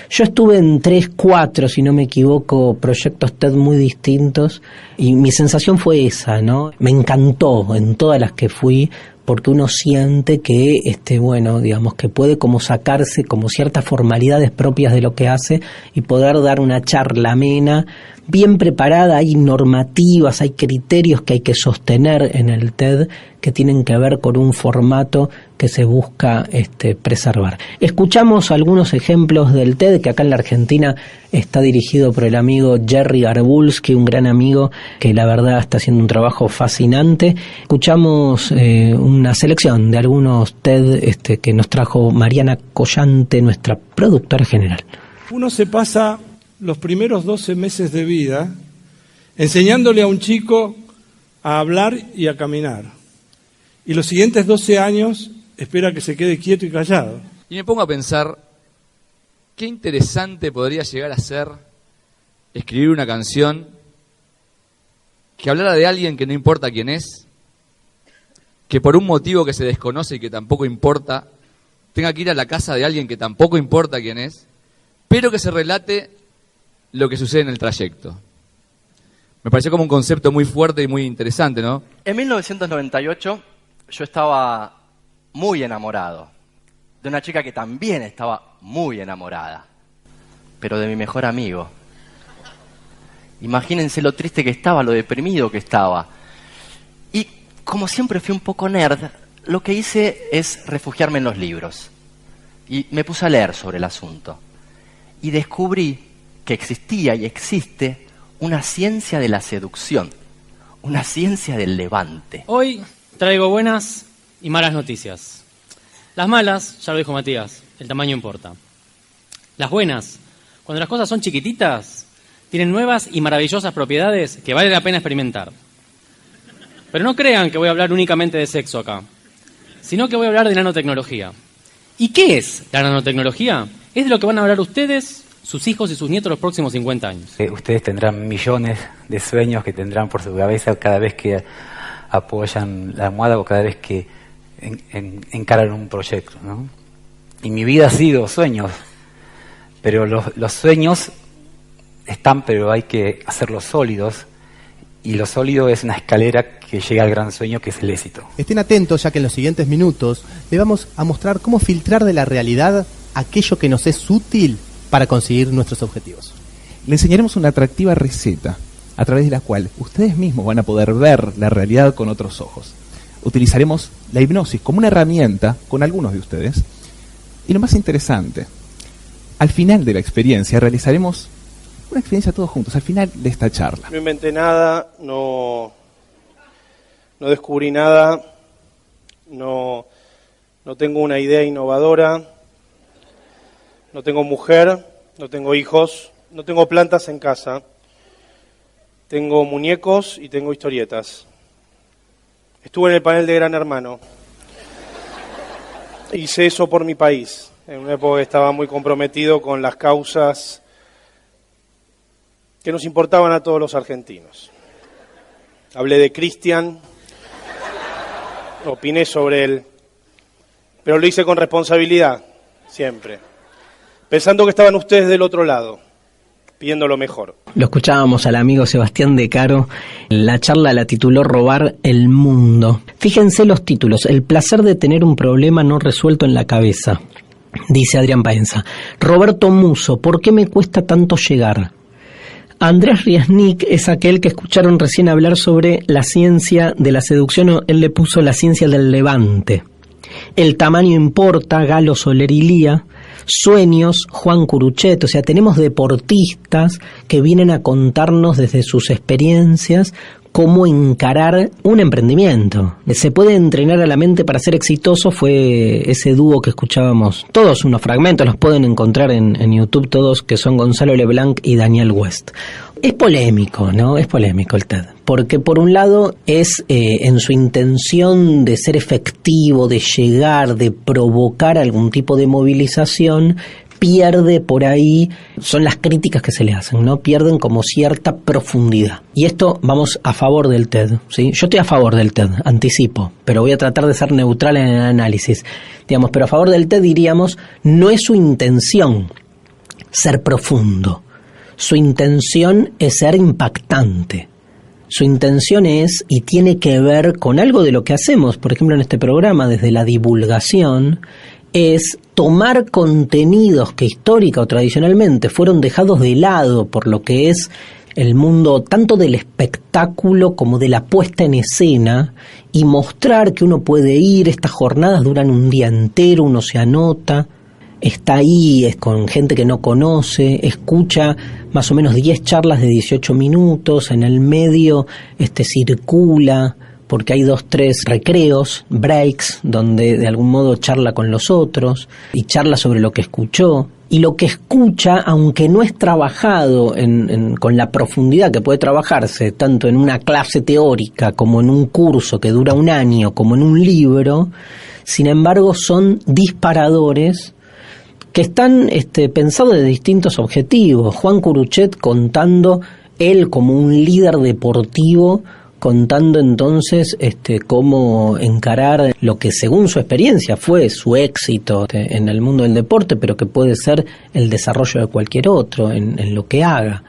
Yo estuve en 3, 4, si no me equivoco, proyectos TED muy distintos y mi sensación fue esa, ¿no? Me encantó en todas las que fui, porque uno siente que, digamos, que puede como sacarse como ciertas formalidades propias de lo que hace y poder dar una charla amena, bien preparada. Hay normativas, hay criterios que hay que sostener en el TED que tienen que ver con un formato que se busca preservar. Escuchamos algunos ejemplos del TED, que acá en la Argentina está dirigido por el amigo Jerry Garbulski, un gran amigo que la verdad está haciendo un trabajo fascinante. Escuchamos una selección de algunos TED que nos trajo Mariana Collante, nuestra productora general. Uno se pasa los primeros 12 meses de vida enseñándole a un chico a hablar y a caminar. Y los siguientes 12 años espera que se quede quieto y callado. Y me pongo a pensar, qué interesante podría llegar a ser escribir una canción que hablara de alguien que no importa quién es, que por un motivo que se desconoce y que tampoco importa, tenga que ir a la casa de alguien que tampoco importa quién es, pero que se relate lo que sucede en el trayecto. Me pareció como un concepto muy fuerte y muy interesante, ¿no? En 1998 yo estaba muy enamorado de una chica que también estaba muy enamorada, pero de mi mejor amigo. Imagínense lo triste que estaba, lo deprimido que estaba. Y como siempre fui un poco nerd, lo que hice es refugiarme en los libros. Y me puse a leer sobre el asunto. Y descubrí que existía y existe una ciencia de la seducción, una ciencia del levante. Hoy traigo buenas y malas noticias. Las malas, ya lo dijo Matías, el tamaño importa. Las buenas, cuando las cosas son chiquititas, tienen nuevas y maravillosas propiedades que vale la pena experimentar. Pero no crean que voy a hablar únicamente de sexo acá, sino que voy a hablar de nanotecnología. ¿Y qué es la nanotecnología? Es de lo que van a hablar ustedes, sus hijos y sus nietos los próximos 50 años. Ustedes tendrán millones de sueños que tendrán por su cabeza cada vez que apoyan la almohada o cada vez que encaran un proyecto, ¿no? Y mi vida ha sido sueños, pero los sueños están, pero hay que hacerlos sólidos, y lo sólido es una escalera que llega al gran sueño, que es el éxito. Estén atentos, ya que en los siguientes minutos le vamos a mostrar cómo filtrar de la realidad aquello que nos es útil para conseguir nuestros objetivos. Le enseñaremos una atractiva receta a través de la cual ustedes mismos van a poder ver la realidad con otros ojos. Utilizaremos la hipnosis como una herramienta con algunos de ustedes. Y lo más interesante, al final de la experiencia realizaremos una experiencia todos juntos, al final de esta charla. No inventé nada, no descubrí nada, no tengo una idea innovadora, no tengo mujer, no tengo hijos, no tengo plantas en casa, tengo muñecos y tengo historietas. Estuve en el panel de Gran Hermano. Hice eso por mi país. En una época estaba muy comprometido con las causas que nos importaban a todos los argentinos. Hablé de Cristian, opiné sobre él, pero lo hice con responsabilidad, siempre. Pensando que estaban ustedes del otro lado, pidiendo lo mejor. Lo escuchábamos al amigo Sebastián De Caro. La charla la tituló Robar el mundo. Fíjense los títulos: El placer de tener un problema no resuelto en la cabeza, dice Adrián Paenza. Roberto Muso, ¿por qué me cuesta tanto llegar? Andrés Riesnik es aquel que escucharon recién hablar sobre la ciencia de la seducción. Él le puso la ciencia del levante. El tamaño importa, Galo Soler y Lía. Sueños, Juan Curuchet. O sea, tenemos deportistas que vienen a contarnos desde sus experiencias cómo encarar un emprendimiento. Se puede entrenar a la mente para ser exitoso, fue ese dúo que escuchábamos. Todos unos fragmentos los pueden encontrar en YouTube, todos, que son Gonzalo Leblanc y Daniel West. Es polémico, ¿no? Es polémico el TED. Porque por un lado es en su intención de ser efectivo, de llegar, de provocar algún tipo de movilización, pierde por ahí, son las críticas que se le hacen, ¿no? Pierden como cierta profundidad. Y esto, vamos a favor del TED, ¿sí? Yo estoy a favor del TED, anticipo, pero voy a tratar de ser neutral en el análisis. Digamos, pero a favor del TED diríamos, no es su intención ser profundo. Su intención es ser impactante. Su intención es, y tiene que ver con algo de lo que hacemos, por ejemplo en este programa, desde la divulgación, es tomar contenidos que histórica o tradicionalmente fueron dejados de lado por lo que es el mundo tanto del espectáculo como de la puesta en escena, y mostrar que uno puede ir, estas jornadas duran un día entero, uno se anota, está ahí, es con gente que no conoce, escucha más o menos 10 charlas de 18 minutos, en el medio circula, porque hay 2-3 recreos, breaks, donde de algún modo charla con los otros, y charla sobre lo que escuchó, y lo que escucha, aunque no es trabajado con la profundidad que puede trabajarse, tanto en una clase teórica, como en un curso que dura un año, como en un libro, sin embargo son disparadores que están pensados de distintos objetivos. Juan Curuchet contando, él como un líder deportivo, contando entonces cómo encarar lo que según su experiencia fue su éxito en el mundo del deporte, pero que puede ser el desarrollo de cualquier otro en lo que haga.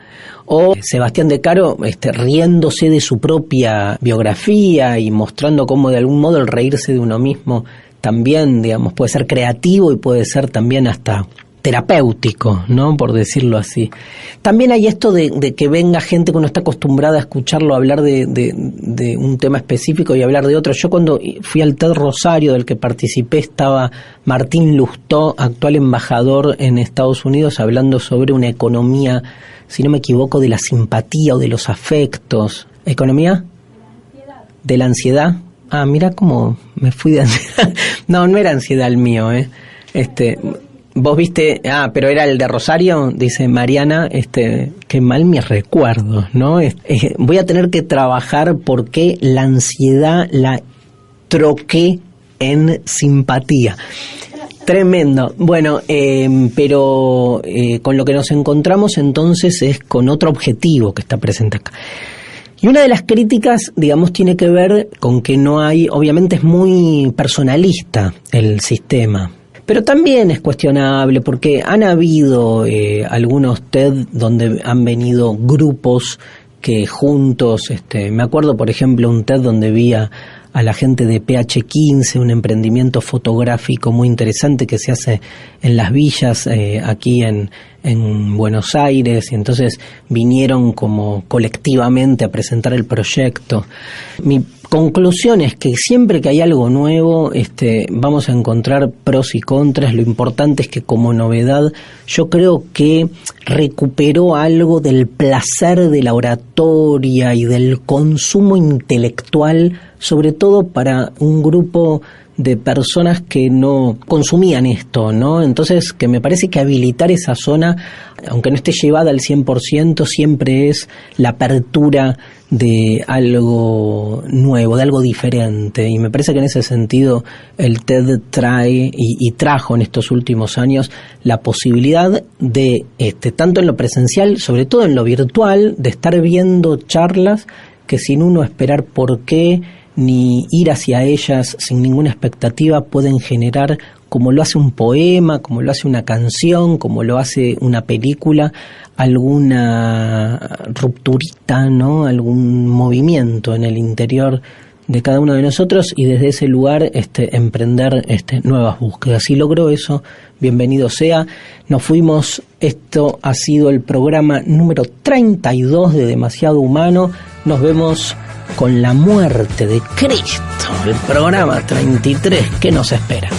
O Sebastián De Caro riéndose de su propia biografía y mostrando cómo de algún modo el reírse de uno mismo también, digamos, puede ser creativo y puede ser también hasta terapéutico, ¿no? Por decirlo así. También hay esto de que venga gente que uno está acostumbrada a escucharlo hablar de un tema específico y hablar de otro. Yo cuando fui al TED Rosario, del que participé, estaba Martín Lustó, actual embajador en Estados Unidos, hablando sobre una economía, si no me equivoco, de la simpatía o de los afectos. ¿Economía? ¿De la ansiedad? Ah, mira cómo me fui de ansiedad. No, no era ansiedad el mío, Vos viste, pero era el de Rosario, dice Mariana, qué mal mis recuerdos, ¿no? Voy a tener que trabajar porque la ansiedad la troqué en simpatía. Tremendo. Bueno, pero con lo que nos encontramos entonces es con otro objetivo que está presente acá. Y una de las críticas, digamos, tiene que ver con que no hay, obviamente es muy personalista el sistema, pero también es cuestionable porque han habido algunos TED donde han venido grupos que juntos, me acuerdo por ejemplo un TED donde vi a la gente de PH15, un emprendimiento fotográfico muy interesante que se hace en las villas aquí en Buenos Aires, y entonces vinieron como colectivamente a presentar el proyecto. Mi conclusión es que siempre que hay algo nuevo, vamos a encontrar pros y contras. Lo importante es que como novedad, yo creo que recuperó algo del placer de la oratoria y del consumo intelectual, sobre todo para un grupo de personas que no consumían esto, ¿no? Entonces, que me parece que habilitar esa zona, aunque no esté llevada al 100%, siempre es la apertura de algo nuevo, de algo diferente, y me parece que en ese sentido el TED trae y trajo en estos últimos años la posibilidad de, tanto en lo presencial, sobre todo en lo virtual, de estar viendo charlas que sin uno esperar por qué, ni ir hacia ellas sin ninguna expectativa, pueden generar, como lo hace un poema, como lo hace una canción, como lo hace una película, alguna rupturita, ¿no? Algún movimiento en el interior de cada uno de nosotros, y desde ese lugar emprender nuevas búsquedas. Si logró eso, bienvenido sea. Nos fuimos, esto ha sido el programa número 32 de Demasiado Humano. Nos vemos con la muerte de Cristo, el programa 33 que nos espera.